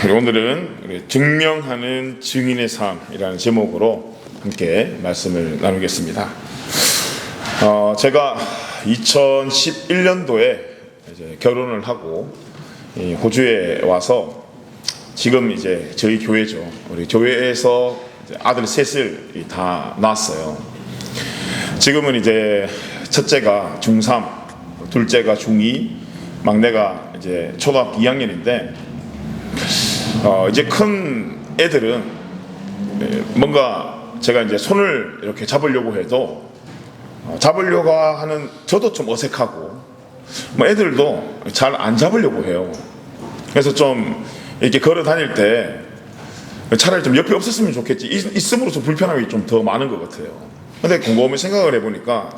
오늘은 증명하는 증인의 삶이라는 제목으로 함께 말씀을 나누겠습니다. 제가 2011년도에 이제 결혼을 하고 호주에 와서 지금 이제 저희 교회죠. 우리 교회에서 아들 셋을 다 낳았어요. 지금은 이제 첫째가 중3, 둘째가 중2, 막내가 이제 초등학교 2학년인데 이제 큰 애들은 뭔가 제가 이제 손을 이렇게 잡으려고 해도 잡으려고 하는 저도 좀 어색하고 뭐 애들도 잘 안 잡으려고 해요. 그래서 좀 이렇게 걸어 다닐 때 차라리 좀 옆에 없었으면 좋겠지, 있음으로써 불편함이 좀 더 많은 것 같아요. 근데 곰곰이 생각을 해보니까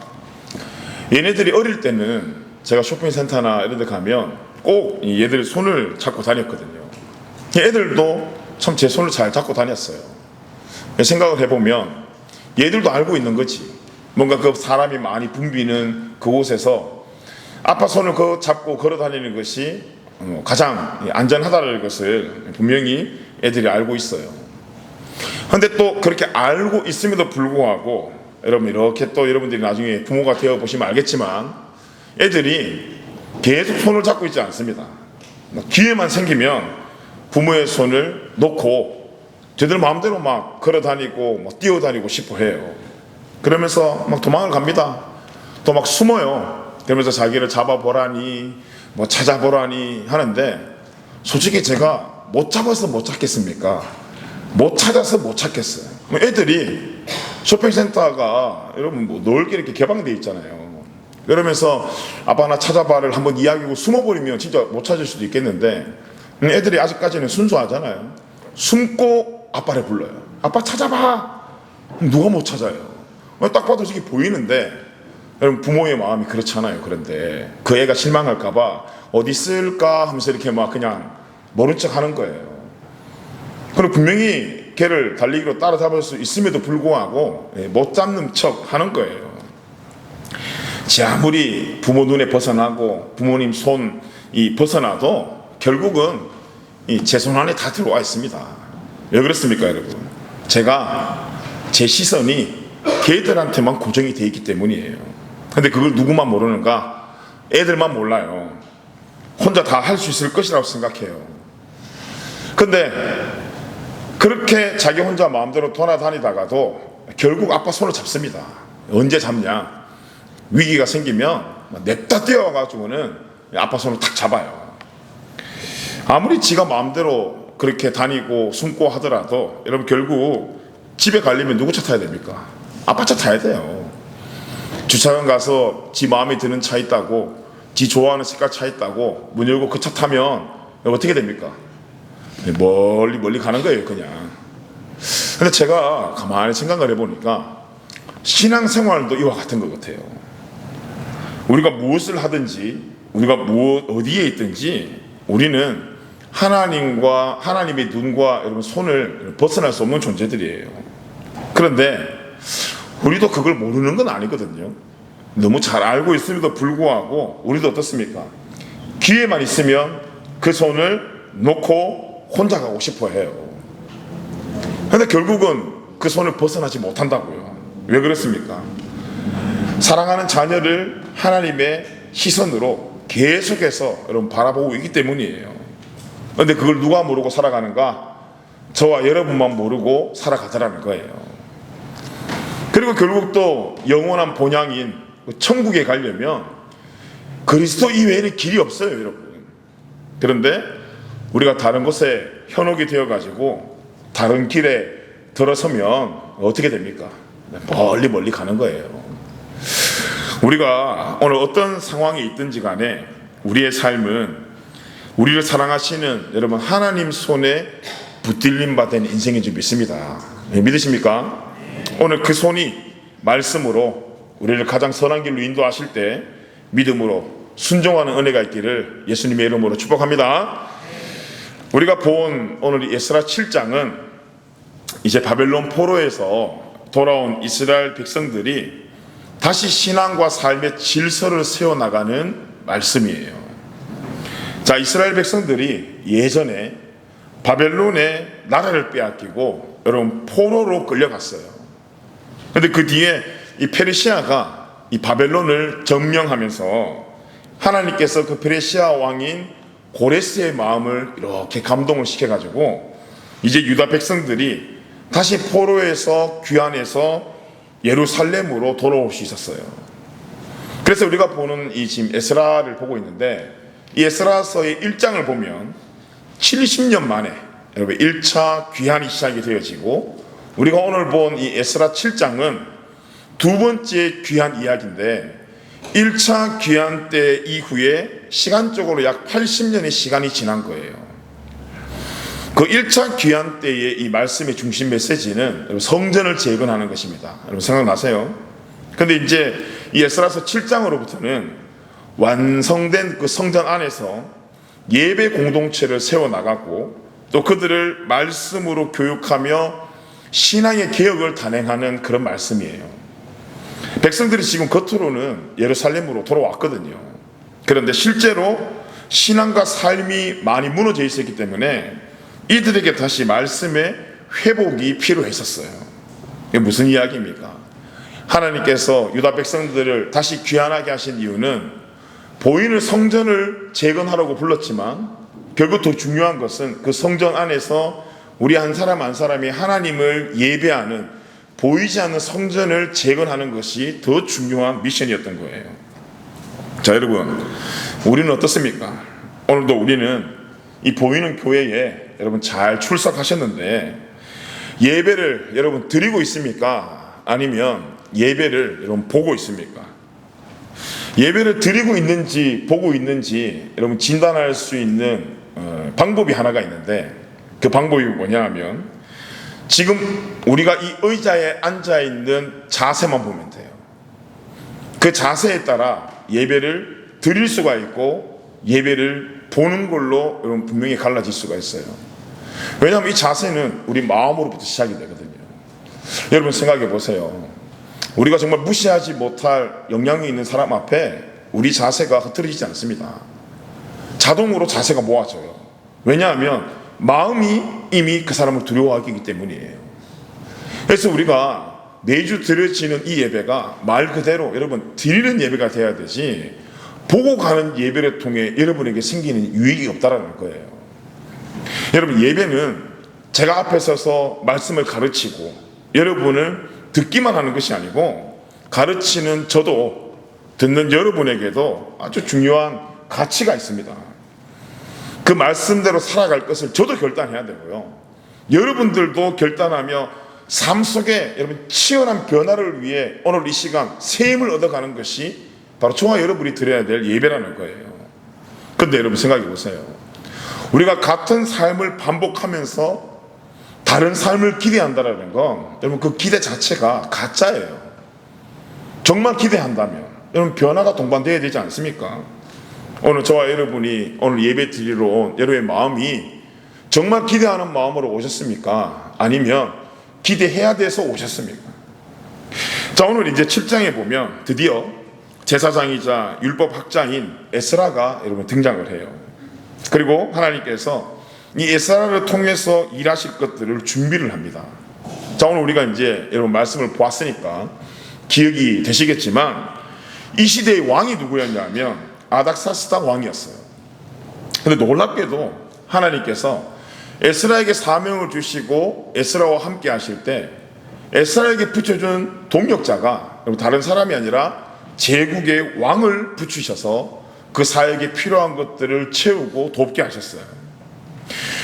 얘네들이 어릴 때는 제가 쇼핑센터나 이런 데 가면 꼭 얘들 손을 잡고 다녔거든요. 애들도 참 제 손을 잘 잡고 다녔어요. 생각을 해보면 얘들도 알고 있는 거지. 뭔가 그 사람이 많이 붐비는 그곳에서 아빠 손을 잡고 걸어 다니는 것이 가장 안전하다는 것을 분명히 애들이 알고 있어요. 그런데 또 그렇게 알고 있음에도 불구하고 여러분, 이렇게 또 여러분들이 나중에 부모가 되어 보시면 알겠지만 애들이 계속 손을 잡고 있지 않습니다. 기회만 생기면 부모의 손을 놓고 저들 마음대로 막 걸어 다니고 막 뛰어다니고 싶어 해요. 그러면서 막 도망을 갑니다. 또 막 숨어요. 그러면서 자기를 잡아보라니 뭐 찾아보라니 하는데, 솔직히 제가 못 잡아서 못 찾겠습니까? 못 찾아서 못 찾겠어요. 애들이 쇼핑센터가 여러분 뭐 넓게 이렇게 개방되어 있잖아요. 그러면서 아빠 나 찾아봐를 한번 이야기하고 숨어버리면 진짜 못 찾을 수도 있겠는데, 애들이 아직까지는 순수하잖아요. 숨고 아빠를 불러요. 아빠 찾아봐. 누가 못 찾아요? 딱 봐도 저기 보이는데, 여러분 부모의 마음이 그렇잖아요. 그런데 그 애가 실망할까봐 어디 있을까 하면서 이렇게 막 그냥 모른 척 하는 거예요. 그리고 분명히 걔를 달리기로 따라잡을 수 있음에도 불구하고 못 잡는 척 하는 거예요. 제 아무리 부모 눈에 벗어나고 부모님 손이 벗어나도 결국은 제 손 안에 다 들어와 있습니다. 왜 그렇습니까, 여러분? 제 시선이 걔들한테만 고정이 되어 있기 때문이에요. 근데 그걸 누구만 모르는가? 애들만 몰라요. 혼자 다 할 수 있을 것이라고 생각해요. 근데 그렇게 자기 혼자 마음대로 돌아다니다가도 결국 아빠 손을 잡습니다. 언제 잡냐? 위기가 생기면 냅다 뛰어가지고는 아빠 손을 탁 잡아요. 아무리 지가 마음대로 그렇게 다니고 숨고 하더라도 여러분 결국 집에 가려면 누구 차 타야 됩니까? 아빠 차 타야 돼요. 주차장 가서 지 마음에 드는 차 있다고, 지 좋아하는 색깔 차 있다고 문 열고 그 차 타면 어떻게 됩니까? 멀리 가는 거예요, 그냥. 근데 제가 가만히 생각을 해보니까 신앙생활도 이와 같은 것 같아요. 우리가 무엇을 하든지, 우리가 어디에 있든지 우리는 하나님의 눈과 여러분 손을 벗어날 수 없는 존재들이에요. 그런데 우리도 그걸 모르는 건 아니거든요. 너무 잘 알고 있음에도 불구하고 우리도 어떻습니까? 기회만 있으면 그 손을 놓고 혼자 가고 싶어 해요. 그런데 결국은 그 손을 벗어나지 못한다고요. 왜 그렇습니까? 사랑하는 자녀를 하나님의 시선으로 계속해서 여러분 바라보고 있기 때문이에요. 그런데 그걸 누가 모르고 살아가는가? 저와 여러분만 모르고 살아가더라는 거예요. 그리고 결국 또 영원한 본향인 천국에 가려면 그리스도 이외에는 길이 없어요, 여러분. 그런데 우리가 다른 곳에 현혹이 되어가지고 다른 길에 들어서면 어떻게 됩니까? 멀리 가는 거예요. 우리가 오늘 어떤 상황에 있든지 간에 우리의 삶은 우리를 사랑하시는 여러분 하나님 손에 붙들림 받은 인생인 줄 믿습니다. 믿으십니까? 오늘 그 손이 말씀으로 우리를 가장 선한 길로 인도하실 때 믿음으로 순종하는 은혜가 있기를 예수님의 이름으로 축복합니다. 우리가 본 오늘 에스라 7장은 이제 바벨론 포로에서 돌아온 이스라엘 백성들이 다시 신앙과 삶의 질서를 세워나가는 말씀이에요. 자, 이스라엘 백성들이 예전에 바벨론의 나라를 빼앗기고 여러분 포로로 끌려갔어요. 그런데 그 뒤에 이 페르시아가 이 바벨론을 점령하면서 하나님께서 그 페르시아 왕인 고레스의 마음을 이렇게 감동을 시켜가지고 이제 유다 백성들이 다시 포로에서 귀환해서 예루살렘으로 돌아올 수 있었어요. 그래서 우리가 보는 이 지금 에스라를 보고 있는데, 이 에스라서의 1장을 보면 70년 만에 여러분 1차 귀환이 시작이 되어지고, 우리가 오늘 본 이 에스라 7장은 두 번째 귀환 이야기인데, 1차 귀환 때 이후에 시간적으로 약 80년의 시간이 지난 거예요. 그 1차 귀환 때의 이 말씀의 중심 메시지는 성전을 재건하는 것입니다. 여러분 생각나세요? 근데 이제 이 에스라서 7장으로부터는 완성된 그 성전 안에서 예배 공동체를 세워나가고, 또 그들을 말씀으로 교육하며 신앙의 개혁을 단행하는 그런 말씀이에요. 백성들이 지금 겉으로는 예루살렘으로 돌아왔거든요. 그런데 실제로 신앙과 삶이 많이 무너져 있었기 때문에 이들에게 다시 말씀의 회복이 필요했었어요. 이게 무슨 이야기입니까? 하나님께서 유다 백성들을 다시 귀환하게 하신 이유는 보이는 성전을 재건하라고 불렀지만, 결국 더 중요한 것은 그 성전 안에서 우리 한 사람 한 사람이 하나님을 예배하는, 보이지 않는 성전을 재건하는 것이 더 중요한 미션이었던 거예요. 자, 여러분, 우리는 어떻습니까? 오늘도 우리는 이 보이는 교회에 여러분 잘 출석하셨는데, 예배를 여러분 드리고 있습니까? 아니면 예배를 여러분 보고 있습니까? 예배를 드리고 있는지 보고 있는지 여러분 진단할 수 있는 방법이 하나가 있는데, 그 방법이 뭐냐 하면, 지금 우리가 이 의자에 앉아있는 자세만 보면 돼요. 그 자세에 따라 예배를 드릴 수가 있고 예배를 보는 걸로 여러분 분명히 갈라질 수가 있어요. 왜냐하면 이 자세는 우리 마음으로부터 시작이 되거든요. 여러분 생각해 보세요. 우리가 정말 무시하지 못할 영향이 있는 사람 앞에 우리 자세가 흐트러지지 않습니다. 자동으로 자세가 모아져요. 왜냐하면 마음이 이미 그 사람을 두려워하기 때문이에요. 그래서 우리가 매주 드려지는 이 예배가 말 그대로 여러분 드리는 예배가 돼야 되지, 보고 가는 예배를 통해 여러분에게 생기는 유익이 없다라는 거예요. 여러분, 예배는 제가 앞에 서서 말씀을 가르치고 여러분을 듣기만 하는 것이 아니고, 가르치는 저도 듣는 여러분에게도 아주 중요한 가치가 있습니다. 그 말씀대로 살아갈 것을 저도 결단해야 되고요, 여러분들도 결단하며 삶 속에 여러분 치열한 변화를 위해 오늘 이 시간 셈을 얻어가는 것이 바로 저와 여러분이 드려야 될 예배라는 거예요. 그런데 여러분 생각해 보세요. 우리가 같은 삶을 반복하면서 다른 삶을 기대한다는 건 여러분 그 기대 자체가 가짜예요. 정말 기대한다면 여러분 변화가 동반되어야 되지 않습니까? 오늘 저와 여러분이 오늘 예배 드리러 온 여러분의 마음이 정말 기대하는 마음으로 오셨습니까? 아니면 기대해야 돼서 오셨습니까? 자, 오늘 이제 7장에 보면 드디어 제사장이자 율법학자인 에스라가 여러분 등장을 해요. 그리고 하나님께서 이 에스라를 통해서 일하실 것들을 준비를 합니다. 자, 오늘 우리가 이제 여러분 말씀을 보았으니까 기억이 되시겠지만, 이 시대의 왕이 누구였냐면 아닥사스다 왕이었어요. 근데 놀랍게도 하나님께서 에스라에게 사명을 주시고 에스라와 함께 하실 때 에스라에게 붙여준 동력자가 다른 사람이 아니라 제국의 왕을 붙이셔서 그 사역에 필요한 것들을 채우고 돕게 하셨어요.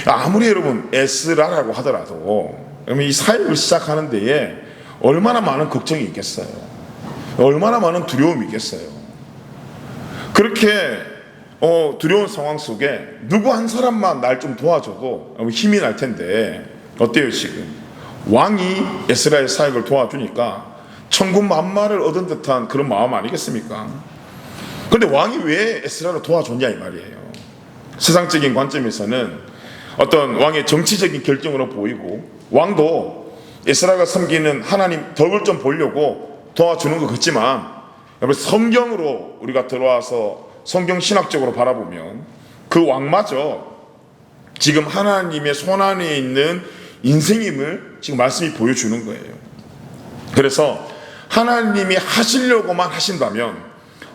아무리 여러분 에스라라고 하더라도 이 사역을 시작하는 데에 얼마나 많은 걱정이 있겠어요. 얼마나 많은 두려움이 있겠어요. 그렇게 두려운 상황 속에 누구 한 사람만 날 좀 도와줘도 힘이 날 텐데, 어때요 지금? 왕이 에스라의 사역을 도와주니까 천군 만마를 얻은 듯한 그런 마음 아니겠습니까? 그런데 왕이 왜 에스라를 도와줬냐 이 말이에요. 세상적인 관점에서는 어떤 왕의 정치적인 결정으로 보이고, 왕도 에스라가 섬기는 하나님 덕을 좀 보려고 도와주는 것 같지만, 여러분 성경으로 우리가 들어와서 성경 신학적으로 바라보면 그 왕마저 지금 하나님의 손안에 있는 인생임을 지금 말씀이 보여주는 거예요. 그래서 하나님이 하시려고만 하신다면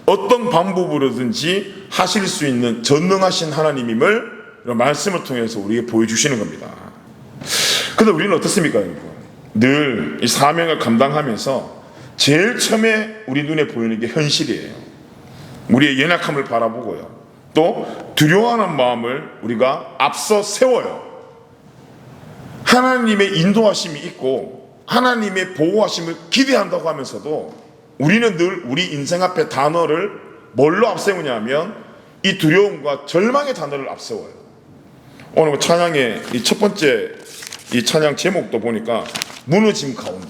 어떤 방법으로든지 하실 수 있는 전능하신 하나님임을 이런 말씀을 통해서 우리에게 보여주시는 겁니다. 그런데 우리는 어떻습니까, 여러분? 늘 이 사명을 감당하면서 제일 처음에 우리 눈에 보이는 게 현실이에요. 우리의 연약함을 바라보고요. 또 두려워하는 마음을 우리가 앞서 세워요. 하나님의 인도하심이 있고 하나님의 보호하심을 기대한다고 하면서도 우리는 늘 우리 인생 앞에 단어를 뭘로 앞세우냐면 이 두려움과 절망의 단어를 앞세워요. 오늘 찬양의 이 첫 번째 이 찬양 제목도 보니까 무너짐 가운데,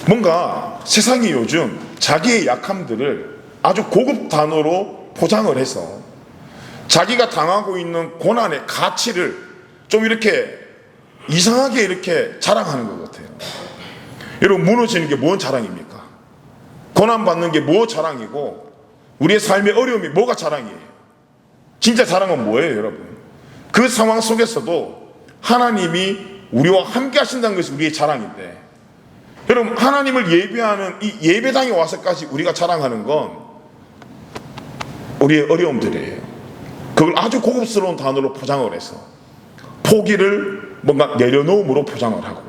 뭔가 세상이 요즘 자기의 약함들을 아주 고급 단어로 포장을 해서 자기가 당하고 있는 고난의 가치를 좀 이렇게 이상하게 이렇게 자랑하는 것 같아요. 여러분, 무너지는 게 뭔 자랑입니까? 고난받는 게 뭐 자랑이고 우리의 삶의 어려움이 뭐가 자랑이에요? 진짜 자랑은 뭐예요, 여러분? 그 상황 속에서도 하나님이 우리와 함께 하신다는 것이 우리의 자랑인데, 여러분, 하나님을 예배하는 이 예배당에 와서까지 우리가 자랑하는 건 우리의 어려움들이에요. 그걸 아주 고급스러운 단어로 포장을 해서 포기를 뭔가 내려놓음으로 포장을 하고,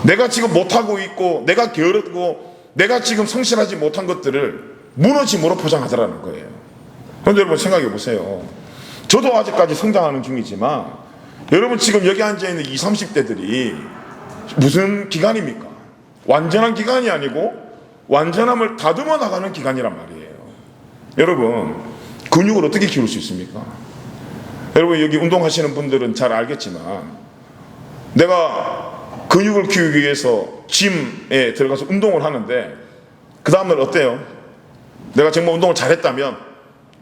내가 지금 못하고 있고 내가 게으르고 내가 지금 성실하지 못한 것들을 무너짐으로 포장하더라는 거예요. 그런데 여러분 생각해 보세요. 저도 아직까지 성장하는 중이지만 여러분 지금 여기 앉아있는 20, 30대들이 무슨 기간입니까? 완전한 기간이 아니고 완전함을 다듬어 나가는 기간이란 말이에요. 여러분, 근육을 어떻게 키울 수 있습니까? 여러분, 여기 운동하시는 분들은 잘 알겠지만 내가 근육을 키우기 위해서 짐에 들어가서 운동을 하는데 그 다음날 어때요? 내가 정말 운동을 잘했다면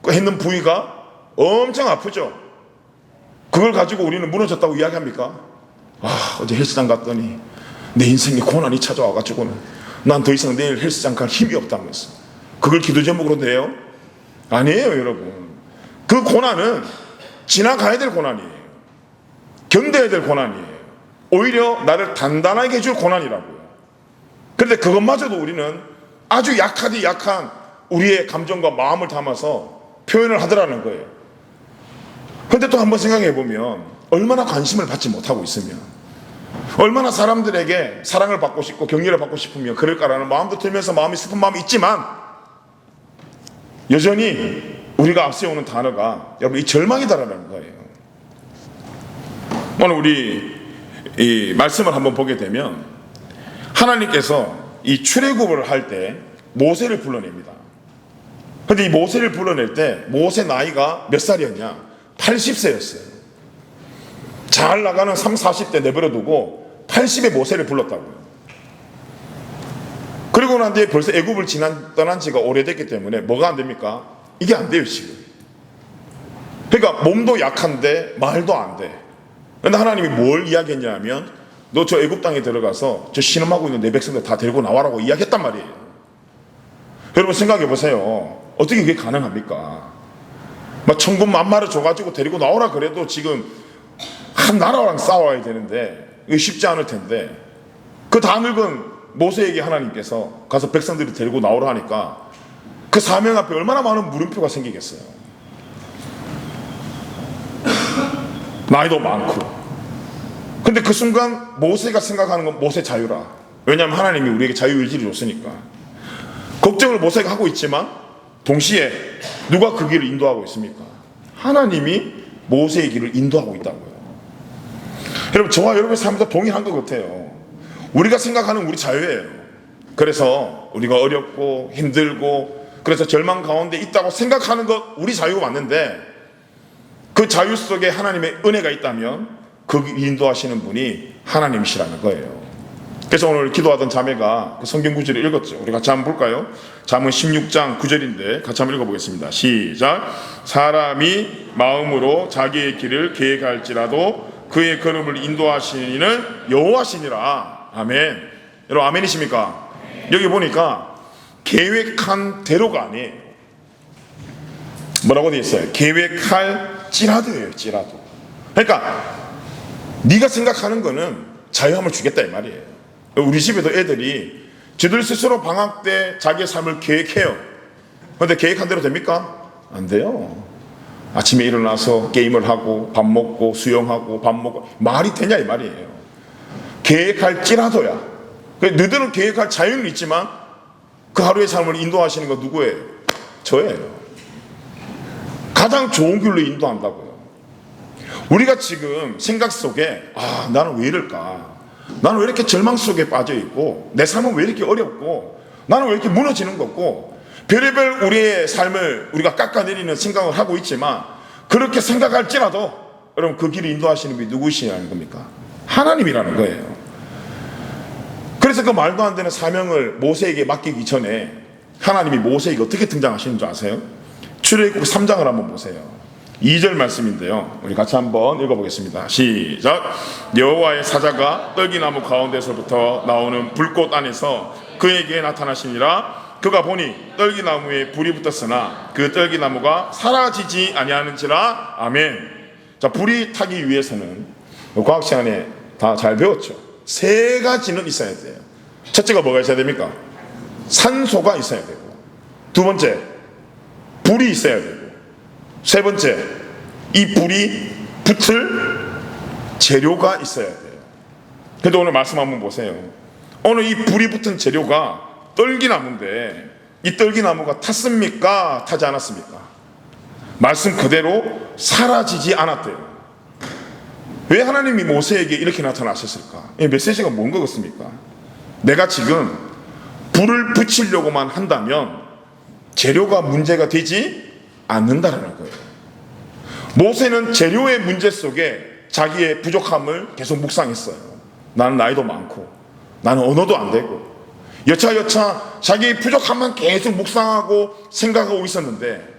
그 했는 부위가 엄청 아프죠? 그걸 가지고 우리는 무너졌다고 이야기합니까? 어제 헬스장 갔더니 내 인생에 고난이 찾아와가지고는 난 더 이상 내일 헬스장 갈 힘이 없다면서 그걸 기도 제목으로 내요? 아니에요, 여러분. 그 고난은 지나가야 될 고난이에요. 견뎌야 될 고난이에요. 오히려 나를 단단하게 해줄 고난이라고요. 그런데 그것마저도 우리는 아주 약하디 약한 우리의 감정과 마음을 담아서 표현을 하더라는 거예요. 그런데 또 한번 생각해 보면 얼마나 관심을 받지 못하고 있으면, 얼마나 사람들에게 사랑을 받고 싶고 격려를 받고 싶으면 그럴까라는 마음도 들면서 마음이 슬픈 마음이 있지만 여전히 우리가 앞세우는 단어가 여러분 이 절망이다라는 거예요. 오늘 우리 이 말씀을 한번 보게 되면 하나님께서 이 출애굽을 할 때 모세를 불러냅니다. 그런데 이 모세를 불러낼 때 모세 나이가 몇 살이었냐? 80세였어요. 잘 나가는 30, 40대 내버려두고 80의 모세를 불렀다고요. 그리고 난 뒤에 벌써 애굽을 떠난 지가 오래됐기 때문에 뭐가 안 됩니까? 이게 안 돼요, 지금. 그러니까 몸도 약한데 말도 안 돼. 그런데 하나님이 뭘 이야기했냐면 너 저 애굽 땅에 들어가서 저 신음하고 있는 내 백성들 다 데리고 나와라고 이야기했단 말이에요. 여러분 생각해 보세요. 어떻게 그게 가능합니까? 막 천군 만마를 줘가지고 데리고 나오라 그래도 지금 한 나라랑 싸워야 되는데 이게 쉽지 않을 텐데, 그 다 늙은 모세에게 하나님께서 가서 백성들을 데리고 나오라 하니까 그 사명 앞에 얼마나 많은 물음표가 생기겠어요. 나이도 많고. 근데 그 순간 모세가 생각하는 건 모세 자유라. 왜냐하면 하나님이 우리에게 자유의지를 줬으니까. 걱정을 모세가 하고 있지만 동시에 누가 그 길을 인도하고 있습니까? 하나님이 모세의 길을 인도하고 있다고요. 여러분, 저와 여러분의 삶도 동일한 것 같아요. 우리가 생각하는 우리 자유예요. 그래서 우리가 어렵고 힘들고 그래서 절망 가운데 있다고 생각하는 것 우리 자유가 맞는데, 그 자유 속에 하나님의 은혜가 있다면 그 인도하시는 분이 하나님이시라는 거예요. 그래서 오늘 기도하던 자매가 그 성경 구절을 읽었죠. 우리 같이 한번 볼까요? 잠언 16장 9절인데 같이 한번 읽어보겠습니다. 시작. 사람이 마음으로 자기의 길을 계획할지라도 그의 걸음을 인도하시는 이는 여호와시니라. 아멘. 여러분 아멘이십니까? 여기 보니까 계획한 대로가 아니에요. 뭐라고 되어 있어요? 계획할지라도예요. 찌라도. 그러니까 네가 생각하는 거는 자유함을 주겠다 이 말이에요. 우리 집에도 애들이 저들 스스로 방학 때 자기의 삶을 계획해요. 그런데 계획한 대로 됩니까? 안 돼요. 아침에 일어나서 게임을 하고 밥 먹고 수영하고 밥 먹고 말이 되냐 이 말이에요. 계획할지라도야. 너희들은 계획할 자유는 있지만 그 하루의 삶을 인도하시는 건 누구예요? 저예요. 가장 좋은 길로 인도한다고요. 우리가 지금 생각 속에 나는 왜 이럴까? 나는 왜 이렇게 절망 속에 빠져 있고 내 삶은 왜 이렇게 어렵고 나는 왜 이렇게 무너지는 거고 별의별 우리의 삶을 우리가 깎아내리는 생각을 하고 있지만 그렇게 생각할지라도 여러분 그 길을 인도하시는 분이 누구시냐는 겁니까? 하나님이라는 거예요. 그래서 그 말도 안 되는 사명을 모세에게 맡기기 전에 하나님이 모세에게 어떻게 등장하시는 줄 아세요? 출애굽 3장을 한번 보세요. 2절 말씀인데요. 우리 같이 한번 읽어보겠습니다. 시작. 여호와의 사자가 떨기나무 가운데서부터 나오는 불꽃 안에서 그에게 나타나시니라. 그가 보니 떨기나무에 불이 붙었으나 그 떨기나무가 사라지지 아니하는지라. 아멘. 자, 불이 타기 위해서는 과학 시간에 다 잘 배웠죠. 3가지는 있어야 돼요. 첫째가 뭐가 있어야 됩니까? 산소가 있어야 되고, 두 번째 불이 있어야 되고, 세 번째 이 불이 붙을 재료가 있어야 돼요. 근데 오늘 말씀 한번 보세요. 오늘 이 불이 붙은 재료가 떨기나무인데 이 떨기나무가 탔습니까? 타지 않았습니까? 말씀 그대로 사라지지 않았대요. 왜 하나님이 모세에게 이렇게 나타나셨을까? 이 메시지가 뭔 거겠습니까? 내가 지금 불을 붙이려고만 한다면 재료가 문제가 되지 않는다라는 거예요. 모세는 재료의 문제 속에 자기의 부족함을 계속 묵상했어요. 나는 나이도 많고 나는 언어도 안 되고 여차여차 자기의 부족함만 계속 묵상하고 생각하고 있었는데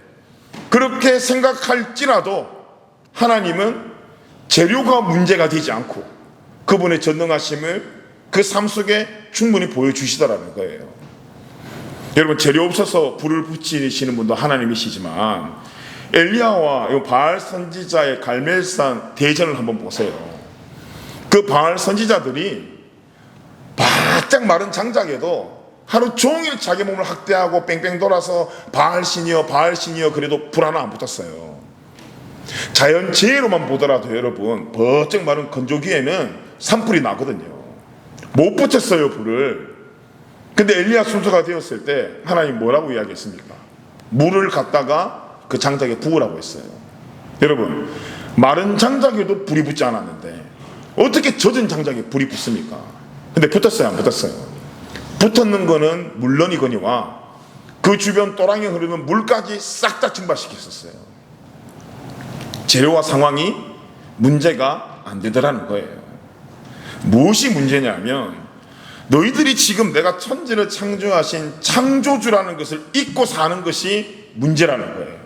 그렇게 생각할지라도 하나님은 재료가 문제가 되지 않고 그분의 전능하심을 그 삶 속에 충분히 보여주시더라는 거예요. 여러분 재료 없어서 불을 붙이시는 분도 하나님이시지만 엘리야와 바알 선지자의 갈멜산 대전을 한번 보세요. 그 바알 선지자들이 바짝 마른 장작에도 하루 종일 자기 몸을 학대하고 뺑뺑 돌아서 바알 신이여 바알 신이여 그래도 불 하나 안 붙었어요. 자연재해로만 보더라도 여러분 버쩍 마른 건조기에는 산불이 나거든요. 못 붙였어요 불을. 근데 엘리야 순서가 되었을 때 하나님 뭐라고 이야기했습니까? 물을 갖다가 그 장작에 부으라고 했어요. 여러분 마른 장작에도 불이 붙지 않았는데 어떻게 젖은 장작에 불이 붙습니까? 근데 붙었어요 안 붙었어요? 붙었는 거는 물론이거니와 그 주변 또랑에 흐르는 물까지 싹 다 증발시켰었어요. 재료와 상황이 문제가 안 되더라는 거예요. 무엇이 문제냐면 너희들이 지금 내가 천지를 창조하신 창조주라는 것을 잊고 사는 것이 문제라는 거예요.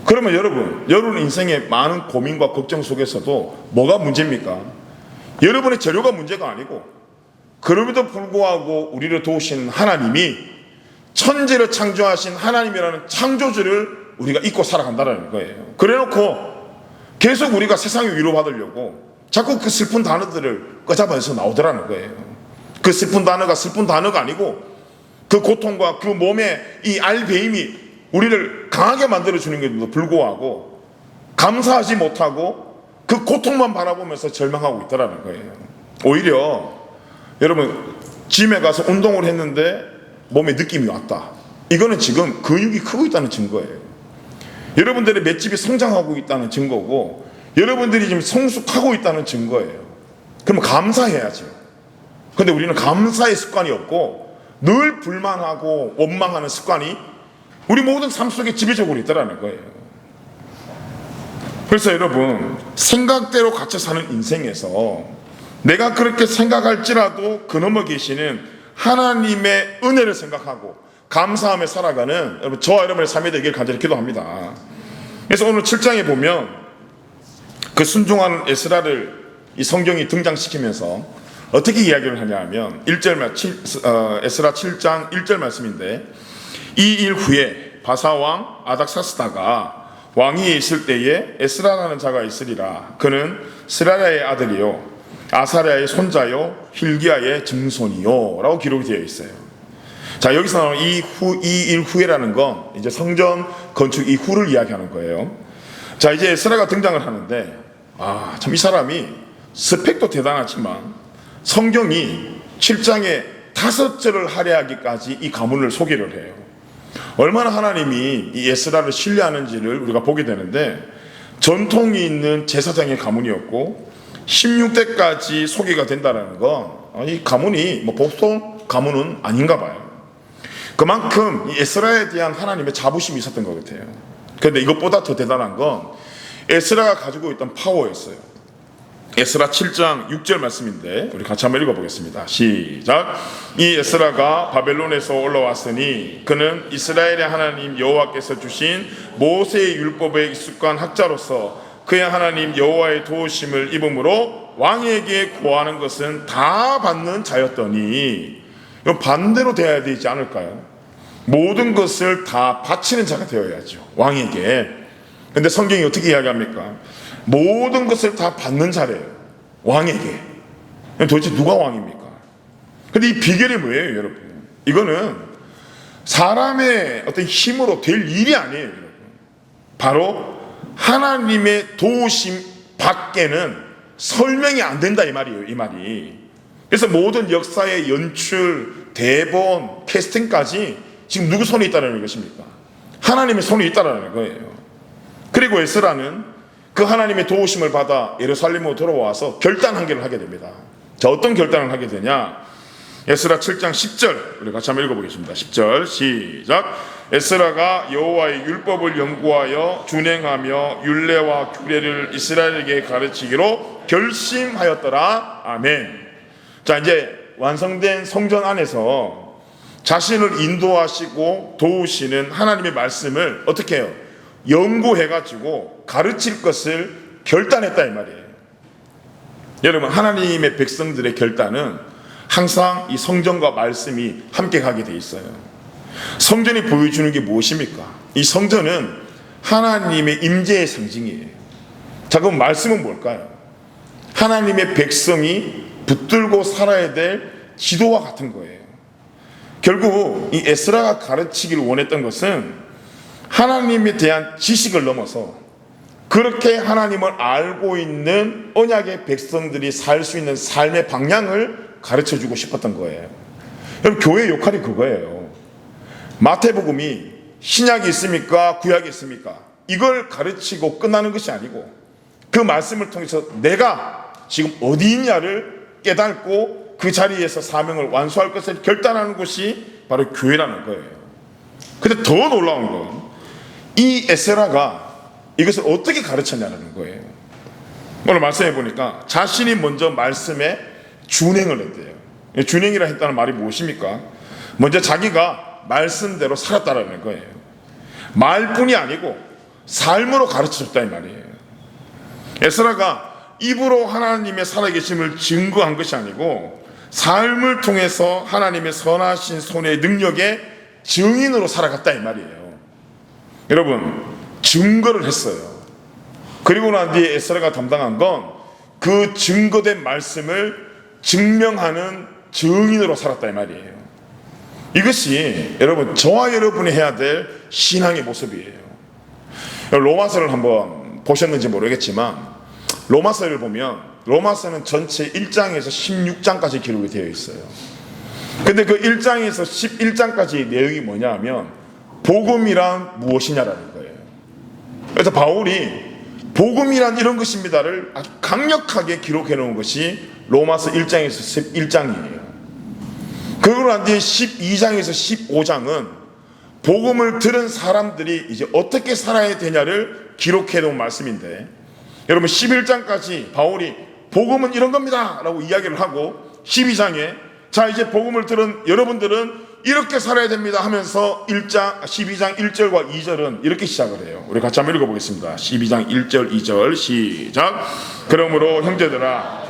그러면 여러분 인생의 많은 고민과 걱정 속에서도 뭐가 문제입니까? 여러분의 재료가 문제가 아니고 그럼에도 불구하고 우리를 도우시는 하나님이 천지를 창조하신 하나님이라는 창조주를 우리가 잊고 살아간다는 거예요. 그래놓고 계속 우리가 세상을 위로받으려고 자꾸 그 슬픈 단어들을 꺼잡아서 나오더라는 거예요. 그 슬픈 단어가 슬픈 단어가 아니고 그 고통과 그 몸의 이 알배임이 우리를 강하게 만들어주는 것에도 불구하고 감사하지 못하고 그 고통만 바라보면서 절망하고 있더라는 거예요. 오히려 여러분 짐에 가서 운동을 했는데 몸에 느낌이 왔다. 이거는 지금 근육이 크고 있다는 증거예요. 여러분들의 맷집이 성장하고 있다는 증거고 여러분들이 지금 성숙하고 있다는 증거예요. 그러면 감사해야죠. 근데 우리는 감사의 습관이 없고 늘 불만하고 원망하는 습관이 우리 모든 삶 속에 지배적으로 있다는 거예요. 그래서 여러분 생각대로 갇혀 사는 인생에서 내가 그렇게 생각할지라도 그 너머 계시는 하나님의 은혜를 생각하고 감사하며 살아가는 여러분 저와 여러분의 삶이 되길 간절히 기도합니다. 그래서 오늘 7장에 보면 그 순종하는 에스라를 이 성경이 등장시키면서 어떻게 이야기를 하냐면 1절 에스라 7장 1절 말씀인데 이 일 후에 바사왕 아닥사스다가 왕이 있을 때에 에스라라는 자가 있으리라. 그는 스라야의 아들이요 아사랴의 손자요 hil기야의 증손이요 라고 기록이 되어 있어요. 자, 여기서 이 일 후에라는 건 이제 성전 건축 이후를 이야기하는 거예요. 자, 이제 에스라가 등장을 하는데 참 이 사람이 스펙도 대단하지만 성경이 7장에 5절을 할애하기까지 이 가문을 소개를 해요. 얼마나 하나님이 이 에스라를 신뢰하는지를 우리가 보게 되는데, 전통이 있는 제사장의 가문이었고 16대까지 소개가 된다는 건 이 가문이 뭐 보통 가문은 아닌가 봐요. 그만큼 이 에스라에 대한 하나님의 자부심이 있었던 것 같아요. 그런데 이것보다 더 대단한 건 에스라가 가지고 있던 파워였어요. 에스라 7장 6절 말씀인데 우리 같이 한번 읽어보겠습니다. 시작. 이 에스라가 바벨론에서 올라왔으니 그는 이스라엘의 하나님 여호와께서 주신 모세의 율법에 익숙한 학자로서 그의 하나님 여호와의 도우심을 입음으로 왕에게 구하는 것은 다 받는 자였더니, 이건 반대로 되어야 되지 않을까요? 모든 것을 다 바치는 자가 되어야죠, 왕에게. 근데 성경이 어떻게 이야기합니까? 모든 것을 다 받는 자래요, 왕에게. 도대체 누가 왕입니까? 근데 이 비결이 뭐예요, 여러분? 이거는 사람의 어떤 힘으로 될 일이 아니에요, 여러분. 바로 하나님의 도우심 밖에는 설명이 안 된다, 이 말이에요, 이 말이. 그래서 모든 역사의 연출, 대본, 캐스팅까지 지금 누구 손에 있다는 것입니까? 하나님의 손에 있다는 거예요. 그리고 에스라는 그 하나님의 도우심을 받아 예루살렘으로 돌아와서 결단 한 개를 하게 됩니다. 자, 어떤 결단을 하게 되냐? 에스라 7장 10절 우리 같이 한번 읽어보겠습니다. 10절 시작. 에스라가 여호와의 율법을 연구하여 준행하며 율례와 규례를 이스라엘에게 가르치기로 결심하였더라. 아멘. 자, 이제 완성된 성전 안에서 자신을 인도하시고 도우시는 하나님의 말씀을 어떻게 해요? 연구해가지고 가르칠 것을 결단했다, 이 말이에요. 여러분, 하나님의 백성들의 결단은 항상 이 성전과 말씀이 함께 가게 돼 있어요. 성전이 보여주는 게 무엇입니까? 이 성전은 하나님의 임재의 상징이에요. 자, 그럼 말씀은 뭘까요? 하나님의 백성이 붙들고 살아야 될 지도와 같은 거예요. 결국 이 에스라가 가르치기를 원했던 것은 하나님에 대한 지식을 넘어서 그렇게 하나님을 알고 있는 언약의 백성들이 살 수 있는 삶의 방향을 가르쳐주고 싶었던 거예요. 여러분, 교회의 역할이 그거예요. 마태복음이 신약이 있습니까? 구약이 있습니까? 이걸 가르치고 끝나는 것이 아니고 그 말씀을 통해서 내가 지금 어디 있냐를 깨닫고 그 자리에서 사명을 완수할 것을 결단하는 것이 바로 교회라는 거예요. 근데 더 놀라운 건 이 에스라가 이것을 어떻게 가르쳤냐는 거예요. 오늘 말씀해 보니까 자신이 먼저 말씀에 준행을 했대요. 준행이라 했다는 말이 무엇입니까? 먼저 자기가 말씀대로 살았다는 거예요. 말뿐이 아니고 삶으로 가르쳐줬다, 이 말이에요. 에스라가 입으로 하나님의 살아계심을 증거한 것이 아니고 삶을 통해서 하나님의 선하신 손의 능력의 증인으로 살아갔다, 이 말이에요. 여러분, 증거를 했어요. 그리고 난 뒤에 에스라가 담당한 건 그 증거된 말씀을 증명하는 증인으로 살았다, 이 말이에요. 이것이 여러분, 저와 여러분이 해야 될 신앙의 모습이에요. 로마서를 한번 보셨는지 모르겠지만 로마서를 보면 로마서는 전체 1장에서 16장까지 기록이 되어 있어요. 근데 그 1장에서 11장까지의 내용이 뭐냐 하면 복음이란 무엇이냐라는 거예요. 그래서 바울이 복음이란 이런 것입니다를 아주 강력하게 기록해 놓은 것이 로마서 1장에서 11장이에요. 그러고 난 뒤에 12장에서 15장은 복음을 들은 사람들이 이제 어떻게 살아야 되냐를 기록해 놓은 말씀인데, 여러분 11장까지 바울이 복음은 이런 겁니다 라고 이야기를 하고 12장에 자, 이제 복음을 들은 여러분들은 이렇게 살아야 됩니다 하면서 12장 1절과 2절은 이렇게 시작을 해요. 우리 같이 한번 읽어보겠습니다. 12장 1절 2절 시작. 그러므로 형제들아,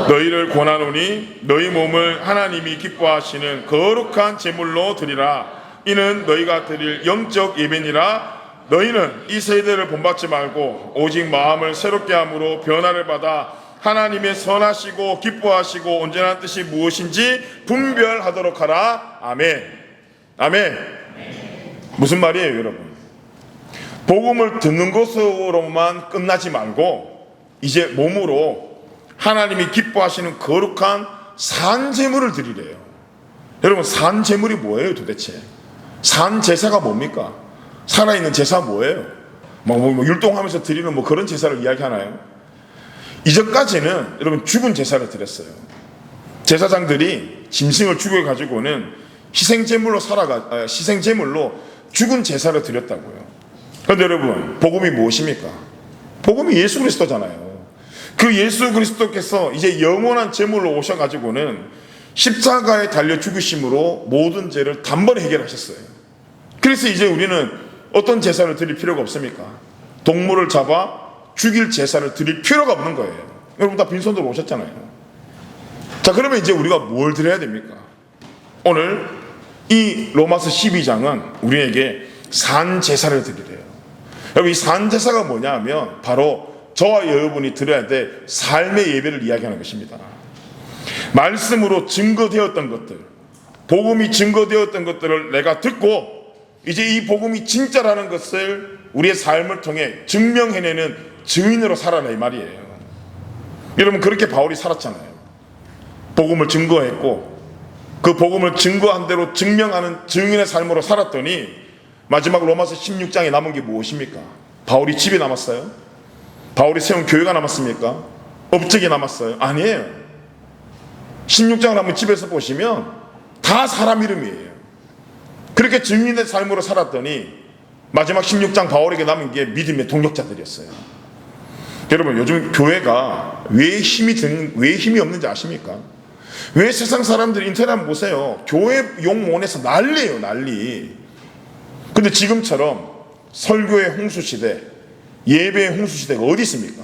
너희를 권하노니 너희 몸을 하나님이 기뻐하시는 거룩한 제물로 드리라. 이는 너희가 드릴 영적 예배니라. 너희는 이 세대를 본받지 말고 오직 마음을 새롭게 함으로 변화를 받아 하나님의 선하시고 기뻐하시고 온전한 뜻이 무엇인지 분별하도록 하라. 아멘. 아멘. 무슨 말이에요, 여러분? 복음을 듣는 것으로만 끝나지 말고 이제 몸으로 하나님이 기뻐하시는 거룩한 산제물을 드리래요. 여러분, 산제물이 뭐예요 도대체? 산제사가 뭡니까? 살아있는 제사 뭐예요? 율동하면서 드리는 그런 제사를 이야기하나요? 이전까지는 여러분 죽은 제사를 드렸어요. 제사장들이 짐승을 죽여가지고는 희생제물로 죽은 제사를 드렸다고요. 그런데 여러분, 복음이 무엇입니까? 복음이 예수 그리스도잖아요. 그 예수 그리스도께서 이제 영원한 제물로 오셔가지고는 십자가에 달려 죽으심으로 모든 죄를 단번에 해결하셨어요. 그래서 이제 우리는 어떤 제사를 드릴 필요가 없습니까? 동물을 잡아 죽일 제사를 드릴 필요가 없는 거예요. 여러분 다 빈손으로 오셨잖아요. 자, 그러면 이제 우리가 뭘 드려야 됩니까? 오늘 이 로마서 12장은 우리에게 산제사를 드리래요. 여러분, 이 산제사가 뭐냐 하면 바로 저와 여러분이 드려야 될 삶의 예배를 이야기하는 것입니다. 말씀으로 증거되었던 것들, 복음이 증거되었던 것들을 내가 듣고 이제 이 복음이 진짜라는 것을 우리의 삶을 통해 증명해내는 증인으로 살아라, 이 말이에요. 여러분, 그렇게 바울이 살았잖아요. 복음을 증거했고 그 복음을 증거한 대로 증명하는 증인의 삶으로 살았더니 마지막 로마서 16장에 남은 게 무엇입니까? 바울이 집이 남았어요? 바울이 세운 교회가 남았습니까? 업적이 남았어요? 아니에요. 16장을 한번 집에서 보시면 다 사람 이름이에요. 그렇게 증인의 삶으로 살았더니 마지막 16장 바울에게 남은 게 믿음의 동력자들이었어요. 여러분, 요즘 교회가 왜 힘이 없는지 아십니까? 왜 세상 사람들이 인터넷 한번 보세요. 교회 용문에서 난리예요, 난리. 근데 지금처럼 설교의 홍수시대, 예배의 홍수시대가 어디 있습니까?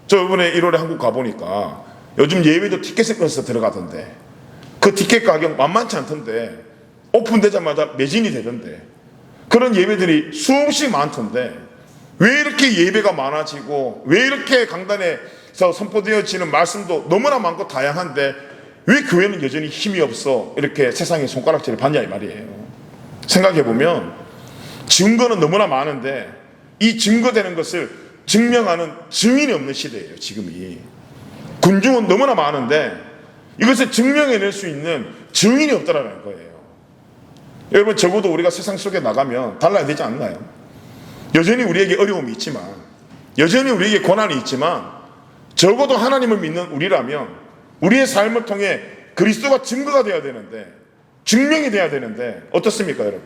저 이번에 1월에 한국 가보니까 요즘 예배도 티켓을 끊어서 들어가던데 그 티켓 가격 만만치 않던데 오픈되자마자 매진이 되던데 그런 예배들이 수없이 많던데 왜 이렇게 예배가 많아지고 왜 이렇게 강단에서 선포되어지는 말씀도 너무나 많고 다양한데 왜 교회는 여전히 힘이 없어 이렇게 세상의 손가락질을 받냐 이 말이에요. 생각해보면 증거는 너무나 많은데 이 증거되는 것을 증명하는 증인이 없는 시대예요. 지금이 군중은 너무나 많은데 이것을 증명해낼 수 있는 증인이 없다라는 거예요. 여러분, 적어도 우리가 세상 속에 나가면 달라야 되지 않나요? 여전히 우리에게 어려움이 있지만, 여전히 우리에게 고난이 있지만, 적어도 하나님을 믿는 우리라면 우리의 삶을 통해 그리스도가 증거가 되어야 되는데, 증명이 되어야 되는데 어떻습니까 여러분?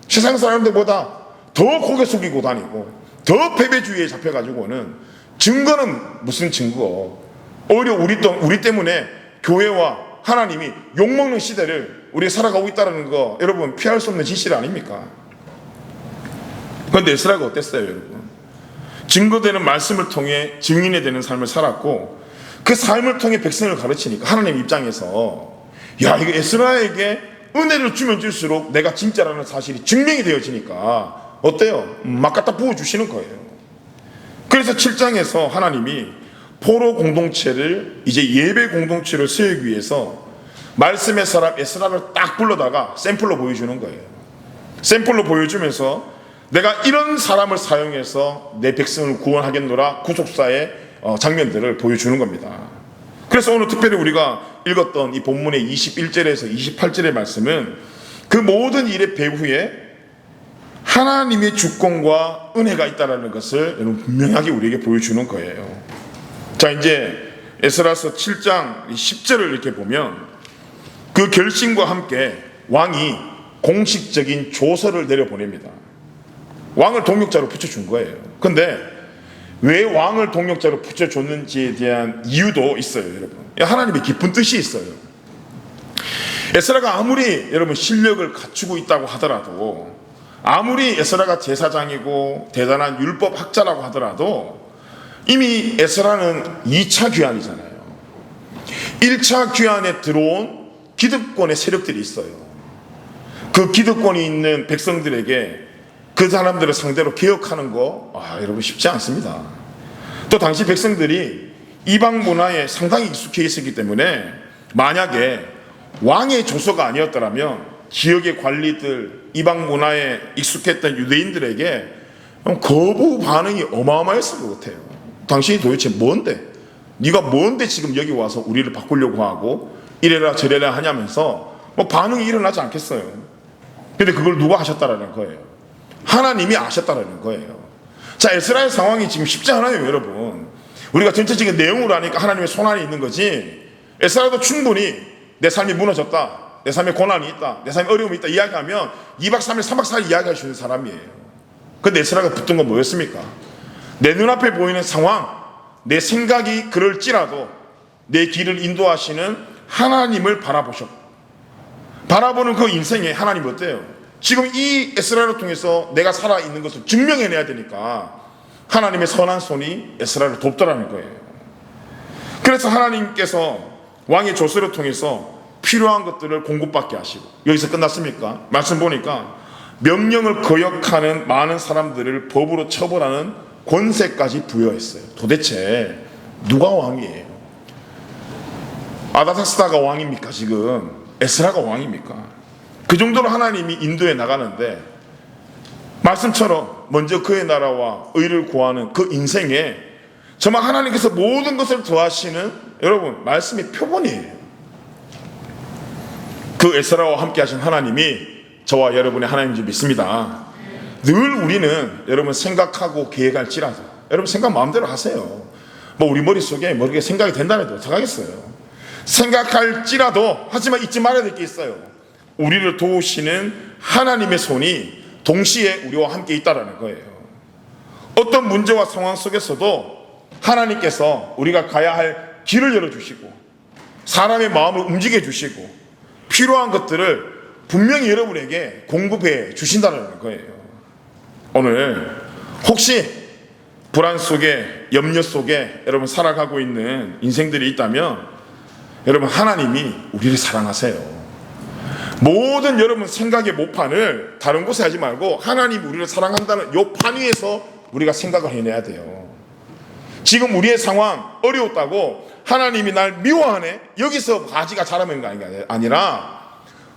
세상 사람들보다 더 고개 숙이고 다니고 더 패배주의에 잡혀가지고는 증거는 무슨 증거? 오히려 우리 때문에 교회와 하나님이 욕먹는 시대를 우리가 살아가고 있다는 거 여러분 피할 수 없는 진실 아닙니까? 그런데 에스라가 어땠어요 여러분? 증거되는 말씀을 통해 증인이 되는 삶을 살았고 그 삶을 통해 백성을 가르치니까 하나님 입장에서 야, 이거 에스라에게 은혜를 주면 줄수록 내가 진짜라는 사실이 증명이 되어지니까 어때요? 막 갖다 부어주시는 거예요. 그래서 7장에서 하나님이 포로 공동체를 이제 예배 공동체를 세우기 위해서 말씀의 사람 에스라를 딱 불러다가 샘플로 보여주는 거예요. 샘플로 보여주면서 내가 이런 사람을 사용해서 내 백성을 구원하겠노라 구속사의 장면들을 보여주는 겁니다. 그래서 오늘 특별히 우리가 읽었던 이 본문의 21절에서 28절의 말씀은 그 모든 일의 배후에 하나님의 주권과 은혜가 있다는 것을 분명하게 우리에게 보여주는 거예요. 자, 이제 에스라서 7장 10절을 이렇게 보면 그 결심과 함께 왕이 공식적인 조서를 내려보냅니다. 왕을 동력자로 붙여준 거예요. 근데 왜 왕을 동력자로 붙여줬는지에 대한 이유도 있어요, 여러분. 하나님의 깊은 뜻이 있어요. 에스라가 아무리 여러분 실력을 갖추고 있다고 하더라도, 아무리 에스라가 제사장이고 대단한 율법 학자라고 하더라도 이미 에스라는 2차 귀환이잖아요. 1차 귀환에 들어온 기득권의 세력들이 있어요. 그 기득권이 있는 백성들에게 그 사람들을 상대로 개혁하는 거 여러분 쉽지 않습니다. 또 당시 백성들이 이방 문화에 상당히 익숙해 있었기 때문에 만약에 왕의 조서가 아니었더라면 지역의 관리들, 이방 문화에 익숙했던 유대인들에게 거부 반응이 어마어마했을 것 같아요. 당신이 도대체 뭔데? 네가 뭔데 지금 여기 와서 우리를 바꾸려고 하고 이래라 저래라 하냐면서 반응이 일어나지 않겠어요. 근데 그걸 누가 하셨다라는 거예요? 하나님이 아셨다라는 거예요. 자, 에스라의 상황이 지금 쉽지 않아요, 여러분. 우리가 전체적인 내용으로 하니까 하나님의 손안에 있는 거지, 에스라도 충분히 내 삶이 무너졌다, 내 삶에 고난이 있다, 내 삶에 어려움이 있다 이야기하면 2박 3일 3박 4일 이야기할 수 있는 사람이에요. 근데 에스라가 붙은 건 뭐였습니까? 내 눈앞에 보이는 상황, 내 생각이 그럴지라도 내 길을 인도하시는 하나님을 바라보는 그 인생에 하나님 어때요? 지금 이 에스라를 통해서 내가 살아있는 것을 증명해내야 되니까 하나님의 선한 손이 에스라를 돕더라는 거예요. 그래서 하나님께서 왕의 조서를 통해서 필요한 것들을 공급받게 하시고, 여기서 끝났습니까? 말씀 보니까 명령을 거역하는 많은 사람들을 법으로 처벌하는 권세까지 부여했어요. 도대체 누가 왕이에요? 아다사스다가 왕입니까? 지금 에스라가 왕입니까? 그 정도로 하나님이 인도해 나가는데, 말씀처럼 먼저 그의 나라와 의를 구하는 그 인생에 정말 하나님께서 모든 것을 더하시는, 여러분, 말씀이 표본이에요. 그 에스라와 함께 하신 하나님이 저와 여러분의 하나님인 줄 믿습니다. 늘 우리는 여러분 생각하고 계획할지라도, 여러분 생각 마음대로 하세요. 우리 머릿속에 생각이 된다는 해도 어떡하겠어요. 생각할지라도, 하지만 잊지 말아야 될 게 있어요. 우리를 도우시는 하나님의 손이 동시에 우리와 함께 있다는 거예요. 어떤 문제와 상황 속에서도 하나님께서 우리가 가야 할 길을 열어주시고 사람의 마음을 움직여 주시고 필요한 것들을 분명히 여러분에게 공급해 주신다는 거예요. 오늘 혹시 불안 속에, 염려 속에 여러분 살아가고 있는 인생들이 있다면, 여러분 하나님이 우리를 사랑하세요. 모든 여러분 생각의 모판을 다른 곳에 하지 말고 하나님이 우리를 사랑한다는 요 판 위에서 우리가 생각을 해내야 돼요. 지금 우리의 상황 어려웠다고 하나님이 날 미워하네, 여기서 가지가 자라는 게 아니라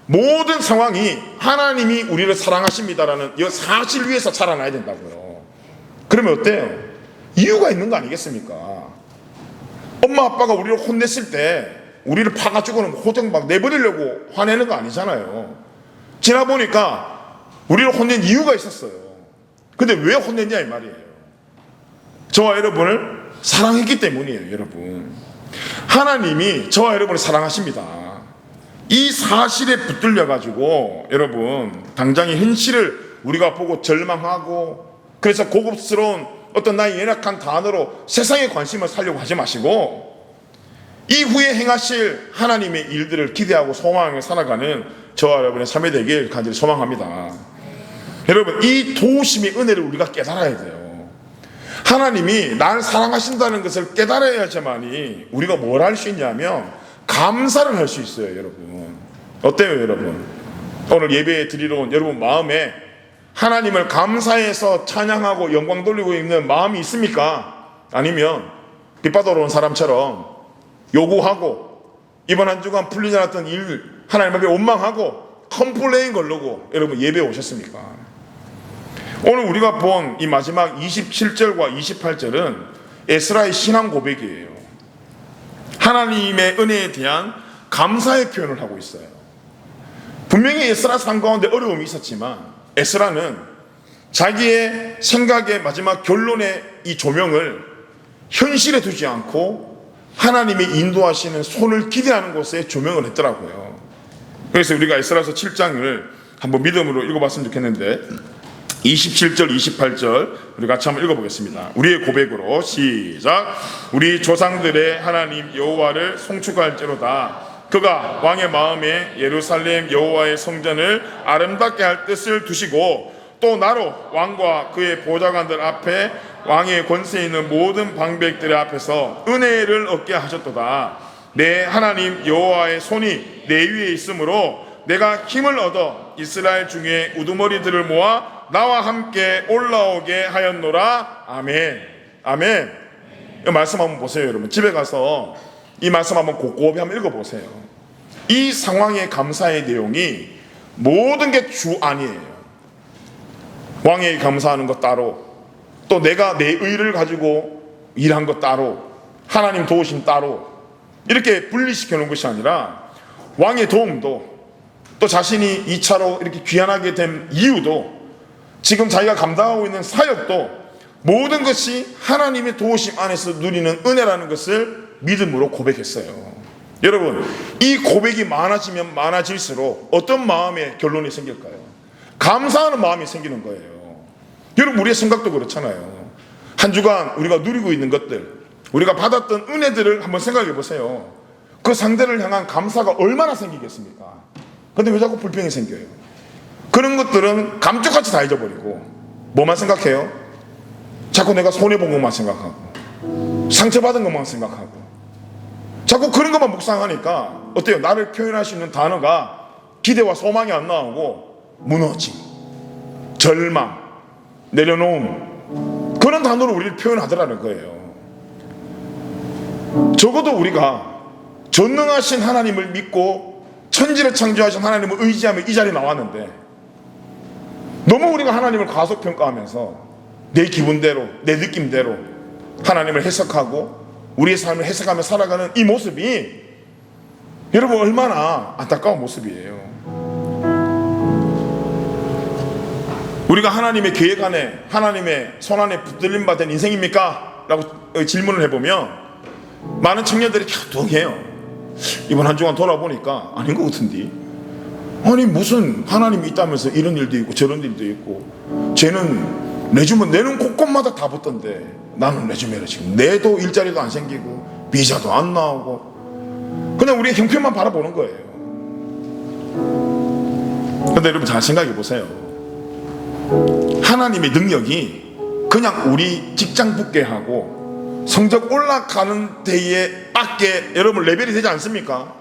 모든 상황이 하나님이 우리를 사랑하십니다라는 이 사실 위에서 자라나야 된다고요. 그러면 어때요? 이유가 있는 거 아니겠습니까? 엄마 아빠가 우리를 혼냈을 때 우리를 파가지고는 호등 막 내버리려고 화내는 거 아니잖아요. 지나보니까 우리를 혼낸 이유가 있었어요. 근데 왜 혼냈냐 이 말이에요. 저와 여러분을 사랑했기 때문이에요. 여러분, 하나님이 저와 여러분을 사랑하십니다. 이 사실에 붙들려 가지고 여러분 당장의 현실을 우리가 보고 절망하고, 그래서 고급스러운 어떤 나의 연약한 단어로 세상의 관심을 살려고 하지 마시고 이후에 행하실 하나님의 일들을 기대하고 소망하며 살아가는 저와 여러분의 삶이 되길 간절히 소망합니다. 여러분, 이 도우심의 은혜를 우리가 깨달아야 돼요. 하나님이 나를 사랑하신다는 것을 깨달아야지만이 우리가 뭘 할 수 있냐면 감사를 할 수 있어요. 여러분 어때요? 여러분 오늘 예배 드리러 온 여러분 마음에 하나님을 감사해서 찬양하고 영광 돌리고 있는 마음이 있습니까? 아니면 빗바다로 온 사람처럼 요구하고 이번 한 주간 풀리지 않았던 일 하나님 앞에 원망하고 컴플레인 걸르고 여러분 예배에 오셨습니까? 오늘 우리가 본 이 마지막 27절과 28절은 에스라의 신앙 고백이에요. 하나님의 은혜에 대한 감사의 표현을 하고 있어요. 분명히 에스라 삶 가운데 어려움이 있었지만 에스라는 자기의 생각의 마지막 결론의 이 조명을 현실에 두지 않고 하나님이 인도하시는 손을 기대하는 곳에 조명을 했더라고요. 그래서 우리가 에스라서 7장을 한번 믿음으로 읽어봤으면 좋겠는데 27절 28절 우리 같이 한번 읽어보겠습니다. 우리의 고백으로 시작. 우리 조상들의 하나님 여호와를 송축할지로다. 그가 왕의 마음에 예루살렘 여호와의 성전을 아름답게 할 뜻을 두시고 또 나로 왕과 그의 보좌관들 앞에 왕의 권세 있는 모든 방백들의 앞에서 은혜를 얻게 하셨도다. 내 하나님 여호와의 손이 내 위에 있으므로 내가 힘을 얻어 이스라엘 중에 우두머리들을 모아 나와 함께 올라오게 하였노라. 아멘. 아멘. 이 말씀 한번 보세요, 여러분. 집에 가서 이 말씀 한번 곱곱이 한번 읽어보세요. 이 상황의 감사의 내용이 모든 게 주안이에요. 왕에게 감사하는 것 따로, 또 내가 내 의를 가지고 일한 것 따로, 하나님 도우심 따로, 이렇게 분리시켜 놓은 것이 아니라 왕의 도움도, 또 자신이 2차로 이렇게 귀환하게 된 이유도, 지금 자기가 감당하고 있는 사역도 모든 것이 하나님의 도우심 안에서 누리는 은혜라는 것을 믿음으로 고백했어요. 여러분, 이 고백이 많아지면 많아질수록 어떤 마음의 결론이 생길까요? 감사하는 마음이 생기는 거예요. 여러분, 우리의 생각도 그렇잖아요. 한 주간 우리가 누리고 있는 것들, 우리가 받았던 은혜들을 한번 생각해 보세요. 그 상대를 향한 감사가 얼마나 생기겠습니까? 근데 왜 자꾸 불평이 생겨요? 그런 것들은 감쪽같이 다 잊어버리고 뭐만 생각해요? 자꾸 내가 손해본 것만 생각하고 상처받은 것만 생각하고 자꾸 그런 것만 묵상하니까 어때요? 나를 표현할 수 있는 단어가 기대와 소망이 안 나오고 무너짐, 절망, 내려놓음, 그런 단어로 우리를 표현하더라는 거예요. 적어도 우리가 전능하신 하나님을 믿고 천지를 창조하신 하나님을 의지하며 이 자리에 나왔는데, 너무 우리가 하나님을 과소평가하면서 내 기분대로, 내 느낌대로 하나님을 해석하고 우리의 삶을 해석하며 살아가는 이 모습이 여러분 얼마나 안타까운 모습이에요. 우리가 하나님의 계획 안에, 하나님의 손 안에 붙들림 받은 인생입니까? 라고 질문을 해보면 많은 청년들이 갸우뚱해요. 이번 한 주간 돌아보니까 아닌 것 같은데, 아니 무슨 하나님이 있다면서 이런 일도 있고 저런 일도 있고, 쟤는 레주면 내는 곳곳마다 다 붙던데 나는 레주메를 지금 내도 일자리도 안 생기고 비자도 안 나오고 그냥 우리의 형편만 바라보는 거예요. 근데 여러분 잘 생각해 보세요. 하나님의 능력이 그냥 우리 직장 붙게 하고 성적 올라가는 데에 밖에 여러분 레벨이 되지 않습니까?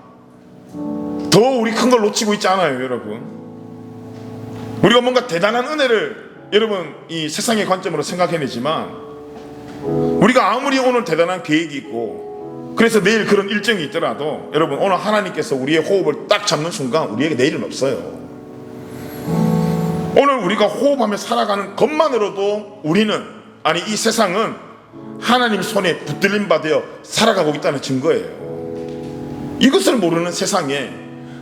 더 우리 큰 걸 놓치고 있지 않아요, 여러분? 우리가 뭔가 대단한 은혜를 여러분 이 세상의 관점으로 생각해내지만, 우리가 아무리 오늘 대단한 계획이 있고 그래서 내일 그런 일정이 있더라도 여러분 오늘 하나님께서 우리의 호흡을 딱 잡는 순간 우리에게 내일은 없어요. 오늘 우리가 호흡하며 살아가는 것만으로도 우리는, 아니 이 세상은 하나님 손에 붙들림 받아 살아가고 있다는 증거예요. 이것을 모르는 세상에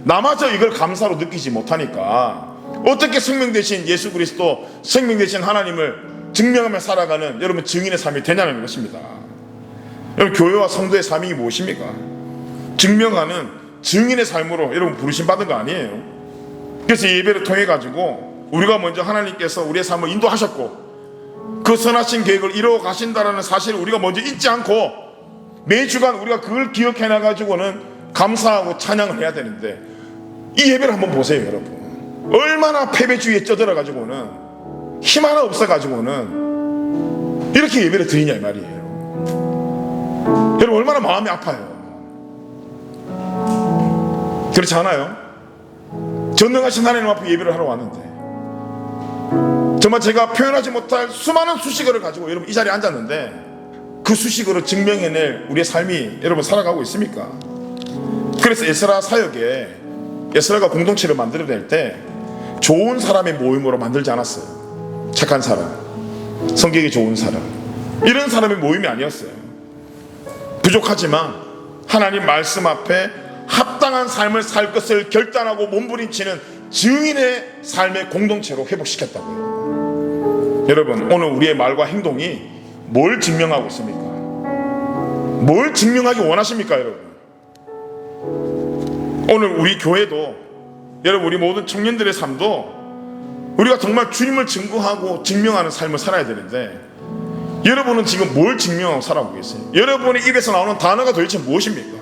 나마저 이걸 감사로 느끼지 못하니까 어떻게 생명 되신 예수 그리스도, 생명 되신 하나님을 증명하며 살아가는 여러분 증인의 삶이 되냐는 것입니다. 여러분 교회와 성도의 삶이 무엇입니까? 증명하는 증인의 삶으로 여러분 부르심 받은 거 아니에요? 그래서 예배를 통해 가지고 우리가 먼저 하나님께서 우리의 삶을 인도하셨고 그 선하신 계획을 이루어 가신다라는 사실을 우리가 먼저 잊지 않고 매주간 우리가 그걸 기억해 놔 가지고는 감사하고 찬양을 해야 되는데, 이 예배를 한번 보세요, 여러분. 얼마나 패배주의에 쪄들어 가지고는 힘 하나 없어 가지고는 이렇게 예배를 드리냐 이 말이에요. 여러분 얼마나 마음이 아파요. 그렇지 않아요? 전능하신 하나님 앞에 예배를 하러 왔는데 정말 제가 표현하지 못할 수많은 수식어를 가지고 여러분 이 자리에 앉았는데, 그 수식어로 증명해낼 우리의 삶이 여러분 살아가고 있습니까? 그래서 에스라 사역에 에스라가 공동체를 만들어낼 때 좋은 사람의 모임으로 만들지 않았어요. 착한 사람, 성격이 좋은 사람, 이런 사람의 모임이 아니었어요. 부족하지만 하나님 말씀 앞에 합당한 삶을 살 것을 결단하고 몸부림치는 증인의 삶의 공동체로 회복시켰다고요. 여러분 오늘 우리의 말과 행동이 뭘 증명하고 있습니까? 뭘 증명하기 원하십니까, 여러분? 오늘 우리 교회도, 여러분 우리 모든 청년들의 삶도 우리가 정말 주님을 증거하고 증명하는 삶을 살아야 되는데, 여러분은 지금 뭘 증명하고 살아오고 계세요? 여러분의 입에서 나오는 단어가 도대체 무엇입니까?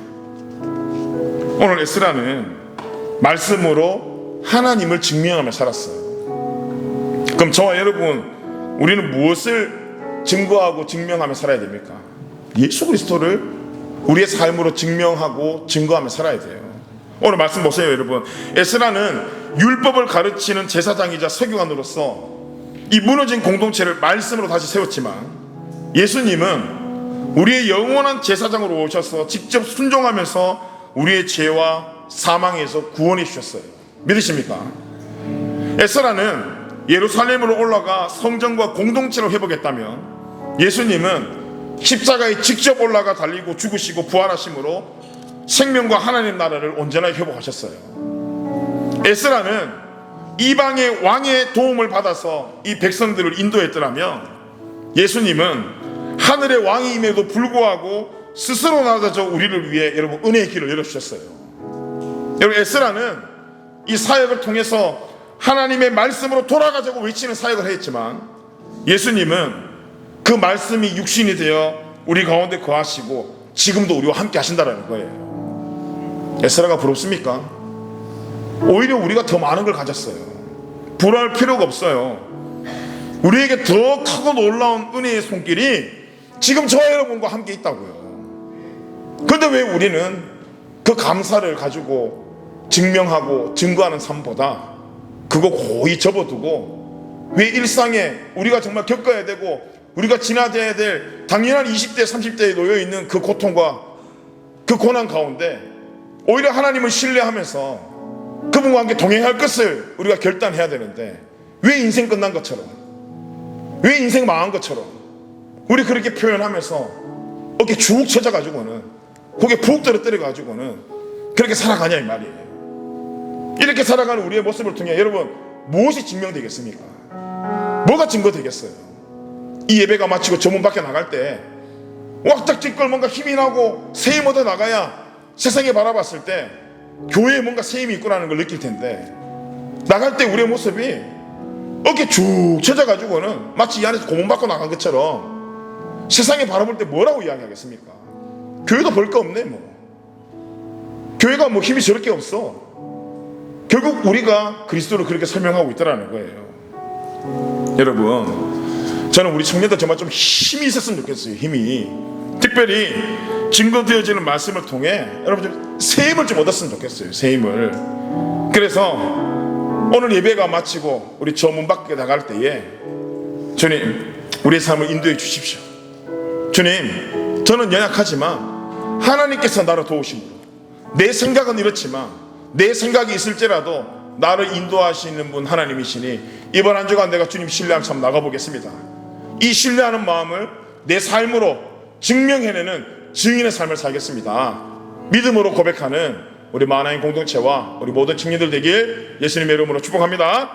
오늘 에스라는 말씀으로 하나님을 증명하며 살았어요. 그럼 저와 여러분, 우리는 무엇을 증거하고 증명하며 살아야 됩니까? 예수 그리스도를 우리의 삶으로 증명하고 증거하며 살아야 돼요. 오늘 말씀 보세요, 여러분. 에스라는 율법을 가르치는 제사장이자 서기관으로서 이 무너진 공동체를 말씀으로 다시 세웠지만, 예수님은 우리의 영원한 제사장으로 오셔서 직접 순종하면서 우리의 죄와 사망에서 구원해 주셨어요. 믿으십니까? 에스라는 예루살렘으로 올라가 성전과 공동체를 회복했다면, 예수님은 십자가에 직접 올라가 달리고 죽으시고 부활하심으로 생명과 하나님 나라를 온전하게 회복하셨어요. 에스라는 이방의 왕의 도움을 받아서 이 백성들을 인도했더라면, 예수님은 하늘의 왕임에도 불구하고 스스로 나서서 우리를 위해 여러분 은혜의 길을 열어주셨어요. 여러분, 에스라는 이 사역을 통해서 하나님의 말씀으로 돌아가자고 외치는 사역을 했지만, 예수님은 그 말씀이 육신이 되어 우리 가운데 거하시고 지금도 우리와 함께 하신다는 거예요. 에스라가 부럽습니까? 오히려 우리가 더 많은 걸 가졌어요. 부러워할 필요가 없어요. 우리에게 더 크고 놀라운 은혜의 손길이 지금 저와 여러분과 함께 있다고요. 그런데 왜 우리는 그 감사를 가지고 증명하고 증거하는 삶보다 그거 고이 접어두고, 왜 일상에 우리가 정말 겪어야 되고 우리가 지나야 될 당연한 20대 30대에 놓여있는 그 고통과 그 고난 가운데 오히려 하나님을 신뢰하면서 그분과 함께 동행할 것을 우리가 결단해야 되는데, 왜 인생 끝난 것처럼, 왜 인생 망한 것처럼 우리 그렇게 표현하면서 어깨 쭉 쳐져가지고는 고개 푹 떨어뜨려가지고는 그렇게 살아가냐 이 말이에요. 이렇게 살아가는 우리의 모습을 통해 여러분 무엇이 증명되겠습니까? 뭐가 증거되겠어요? 이 예배가 마치고 저 문 밖에 나갈 때 왁작지껄 뭔가 힘이 나고 새 힘 얻어 나가야 세상에 바라봤을 때 교회에 뭔가 새 힘이 있구나는 걸 느낄 텐데, 나갈 때 우리의 모습이 어깨 쭉 쳐져가지고는 마치 이 안에서 고문 받고 나간 것처럼 세상에 바라볼 때 뭐라고 이야기하겠습니까? 교회도 볼 거 없네 뭐. 교회가 뭐 힘이 저렇게 없어. 결국 우리가 그리스도를 그렇게 설명하고 있다는 거예요. 여러분, 저는 우리 청년들 정말 좀 힘이 있었으면 좋겠어요. 힘이. 특별히 증거되어지는 말씀을 통해 여러분 좀 새 힘을 좀 얻었으면 좋겠어요. 새 힘을. 그래서 오늘 예배가 마치고 우리 저 문 밖에 나갈 때에, 주님 우리의 삶을 인도해 주십시오. 주님, 저는 연약하지만 하나님께서 나를 도우심으로, 내 생각은 이렇지만 내 생각이 있을지라도 나를 인도하시는 분 하나님이시니 이번 한 주간 내가 주님 신뢰하며 참 나가보겠습니다. 이 신뢰하는 마음을 내 삶으로 증명해내는 증인의 삶을 살겠습니다. 믿음으로 고백하는 우리 만화인 공동체와 우리 모든 청년들 되길 예수님의 이름으로 축복합니다.